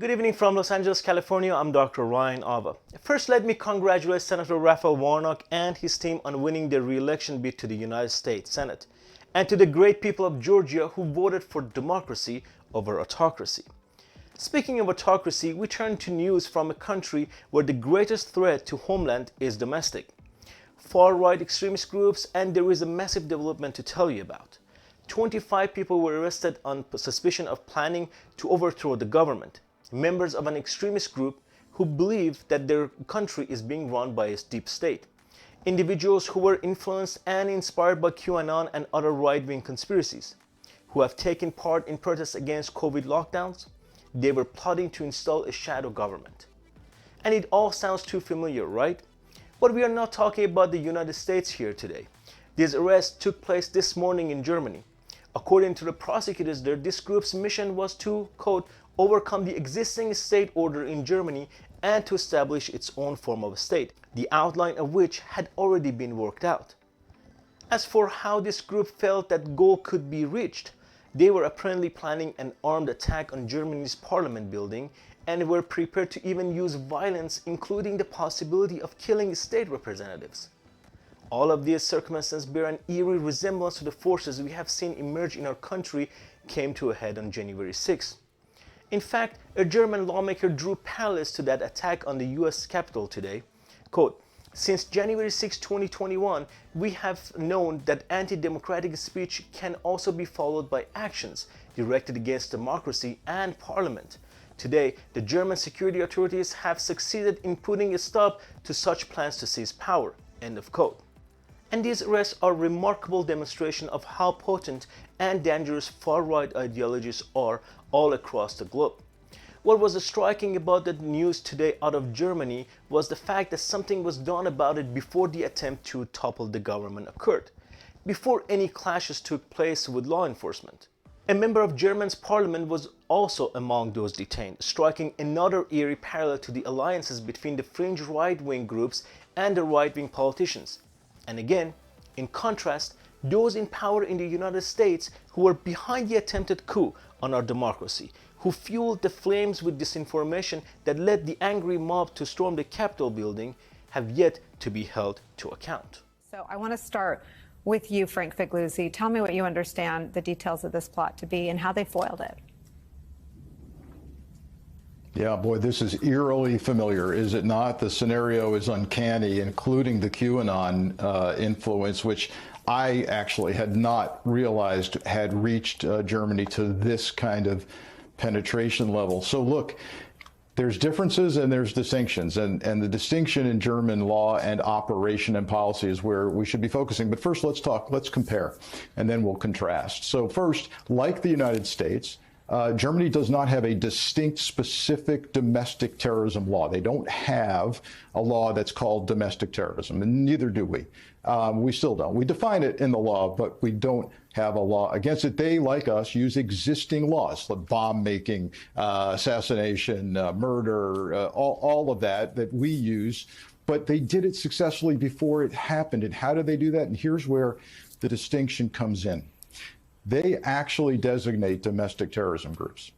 Good evening from Los Angeles, California. I'm Dr. Ryan Ava. First, let me congratulate Senator Raphael Warnock and his team on winning their re-election bid to the United States Senate, and to the great people of Georgia who voted for democracy over autocracy. Speaking of autocracy, we turn to news from a country where the greatest threat to homeland is domestic. Far-right extremist groups, and there is a massive development to tell you about. 25 people were arrested on suspicion of planning to overthrow the government, members of an extremist group who believe that their country is being run by a deep state. Individuals who were influenced and inspired by QAnon and other right-wing conspiracies, who have taken part in protests against COVID lockdowns. They were plotting to install a shadow government. And it all sounds too familiar, right? But we are not talking about the United States here today. These arrests took place this morning in Germany. According to the prosecutors there, this group's mission was to, quote, overcome the existing state order in Germany and to establish its own form of state, the outline of which had already been worked out. As for how this group felt that goal could be reached, they were apparently planning an armed attack on Germany's parliament building and were prepared to even use violence, including the possibility of killing state representatives. All of these circumstances bear an eerie resemblance to the forces we have seen emerge in our country came to a head on January 6. In fact, a German lawmaker drew parallels to that attack on the US Capitol today. Quote, since January 6, 2021, we have known that anti-democratic speech can also be followed by actions directed against democracy and parliament. Today, the German security authorities have succeeded in putting a stop to such plans to seize power. End of quote. And these arrests are a remarkable demonstration of how potent and dangerous far-right ideologies are all across the globe. What was striking about the news today out of Germany was the fact that something was done about it before the attempt to topple the government occurred, before any clashes took place with law enforcement. A member of Germany's parliament was also among those detained, striking another eerie parallel to the alliances between the fringe right-wing groups and the right-wing politicians. And again, in contrast, those in power in the United States who were behind the attempted coup on our democracy, who fueled the flames with disinformation that led the angry mob to storm the Capitol building, have yet to be held to account. So I want to start with you, Frank Figliuzzi. Tell me what you understand the details of this plot to be and how they foiled it. Yeah, boy, this is eerily familiar, is it not? The scenario is uncanny, including the QAnon influence, which I actually had not realized had reached Germany to this kind of penetration level. So look, there's differences and there's distinctions, and the distinction in German law and operation and policy is where we should be focusing. But first, let's compare, and then we'll contrast. So first, like the United States, Germany does not have a distinct, specific domestic terrorism law. They don't have a law that's called domestic terrorism, and neither do we. We still don't. We define it in the law, but we don't have a law against it. They, like us, use existing laws, like bomb making, assassination, murder, all of that we use. But they did it successfully before it happened. And how did they do that? And here's where the distinction comes in. They actually designate domestic terrorism groups.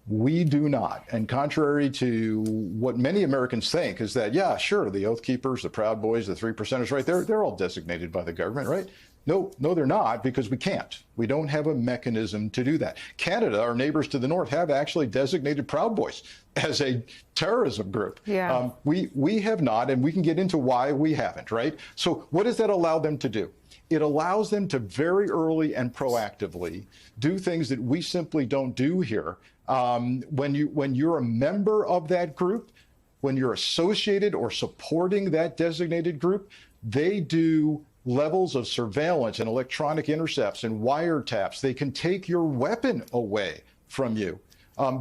We do not. And contrary to what many Americans think is that, yeah, sure, the Oath Keepers, the Proud Boys, the Three Percenters, right, they're all designated by the government, right? No, they're not, because we can't. We don't have a mechanism to do that. Canada, our neighbors to the north, have actually designated Proud Boys as a terrorism group. Yeah. We have not, and we can get into why we haven't, right? So what does that allow them to do? It allows them to very early and proactively do things that we simply don't do here. When you're a member of that group, when you're associated or supporting that designated group, they do levels of surveillance and electronic intercepts and wiretaps. They can take your weapon away from you.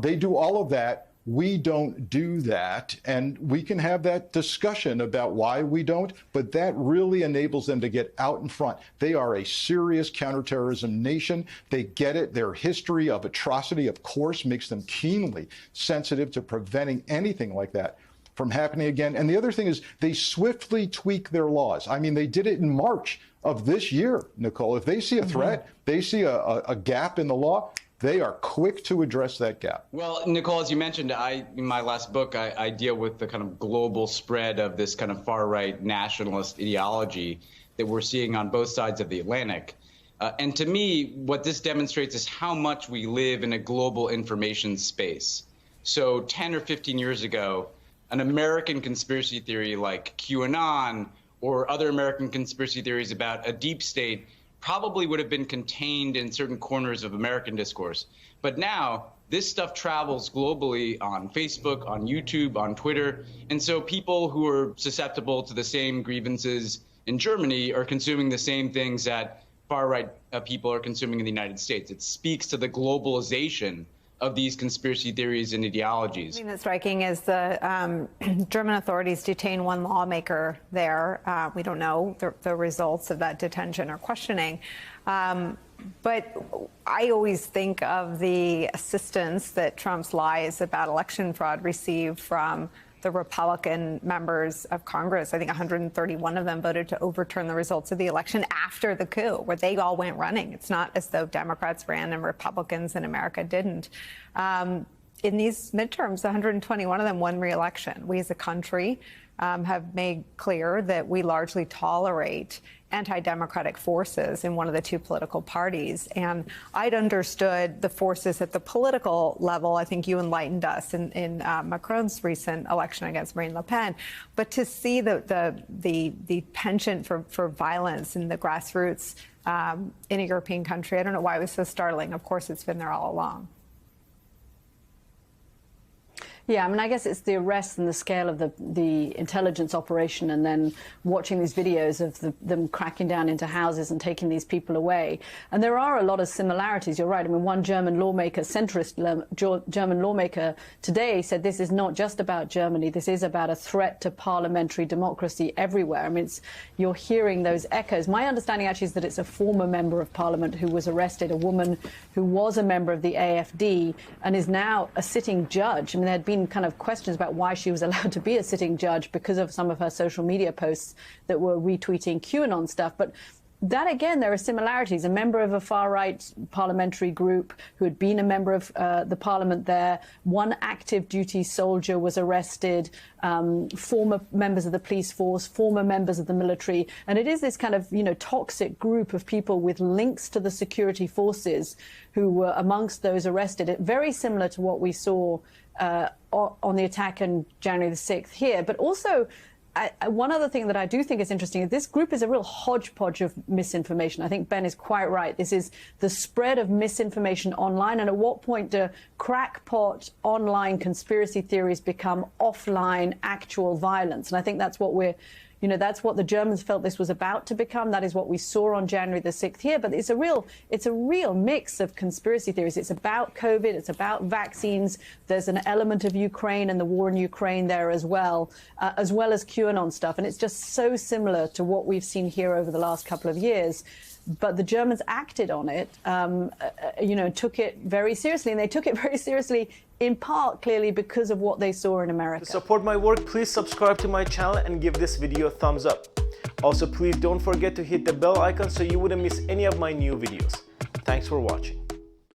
They do all of that. We don't do that, and we can have that discussion about why we don't, but that really enables them to get out in front. They are a serious counterterrorism nation. They get it. Their history of atrocity, of course, makes them keenly sensitive to preventing anything like that from happening again. And the other thing is they swiftly tweak their laws. I mean, they did it in March of this year, Nicole. If they see a threat, they see a gap in the law, They are quick to address that gap. Well, Nicole, as you mentioned, in my last book, I deal with the kind of global spread of this kind of far-right nationalist ideology that we're seeing on both sides of the Atlantic. And to me, what this demonstrates is how much we live in a global information space. So 10 or 15 years ago, an American conspiracy theory like QAnon or other American conspiracy theories about a deep state probably would have been contained in certain corners of American discourse. But now this stuff travels globally on Facebook, on YouTube, on Twitter. And so people who are susceptible to the same grievances in Germany are consuming the same things that far-right people are consuming in the United States. It speaks to the globalization of these conspiracy theories and ideologies. The thing that's striking is the German authorities detain one lawmaker there. We don't know the results of that detention or questioning. But I always think of the assistance that Trump's lies about election fraud received from the Republican members of Congress. I think 131 of them voted to overturn the results of the election after the coup, where they all went running. It's not as though Democrats ran and Republicans in America didn't. In these midterms, 121 of them won re-election. We as a country have made clear that we largely tolerate anti-democratic forces in one of the two political parties. And I'd understood the forces at the political level. I think you enlightened us in Macron's recent election against Marine Le Pen. But to see the penchant for violence in the grassroots in a European country, I don't know why it was so startling. Of course, it's been there all along. Yeah, I mean, I guess it's the arrest and the scale of the intelligence operation, and then watching these videos of them cracking down into houses and taking these people away. And there are a lot of similarities. You're right. I mean, one German lawmaker, centrist German lawmaker today said this is not just about Germany. This is about a threat to parliamentary democracy everywhere. I mean, you're hearing those echoes. My understanding actually is that it's a former member of parliament who was arrested, a woman who was a member of the AfD and is now a sitting judge. I mean, there had been kind of questions about why she was allowed to be a sitting judge because of some of her social media posts that were retweeting QAnon stuff. But that, again, there are similarities. A member of a far-right parliamentary group who had been a member of the parliament there, one active duty soldier was arrested, former members of the police force, former members of the military. And it is this kind of, toxic group of people with links to the security forces who were amongst those arrested. Very similar to what we saw on the attack on January the 6th here. But also, one other thing that I do think is interesting is this group is a real hodgepodge of misinformation. I think Ben is quite right. This is the spread of misinformation online. And at what point do crackpot online conspiracy theories become offline actual violence? And I think that's what that's what the Germans felt this was about to become. That is what we saw on January the 6th here. But it's a real mix of conspiracy theories. It's about COVID. It's about vaccines. There's an element of Ukraine and the war in Ukraine there as well as QAnon stuff. And it's just so similar to what we've seen here over the last couple of years. But the Germans acted on it, took it very seriously. And they took it very seriously in part, clearly, because of what they saw in America. To support my work, please subscribe to my channel and give this video a thumbs up. Also, please don't forget to hit the bell icon so you wouldn't miss any of my new videos. Thanks for watching.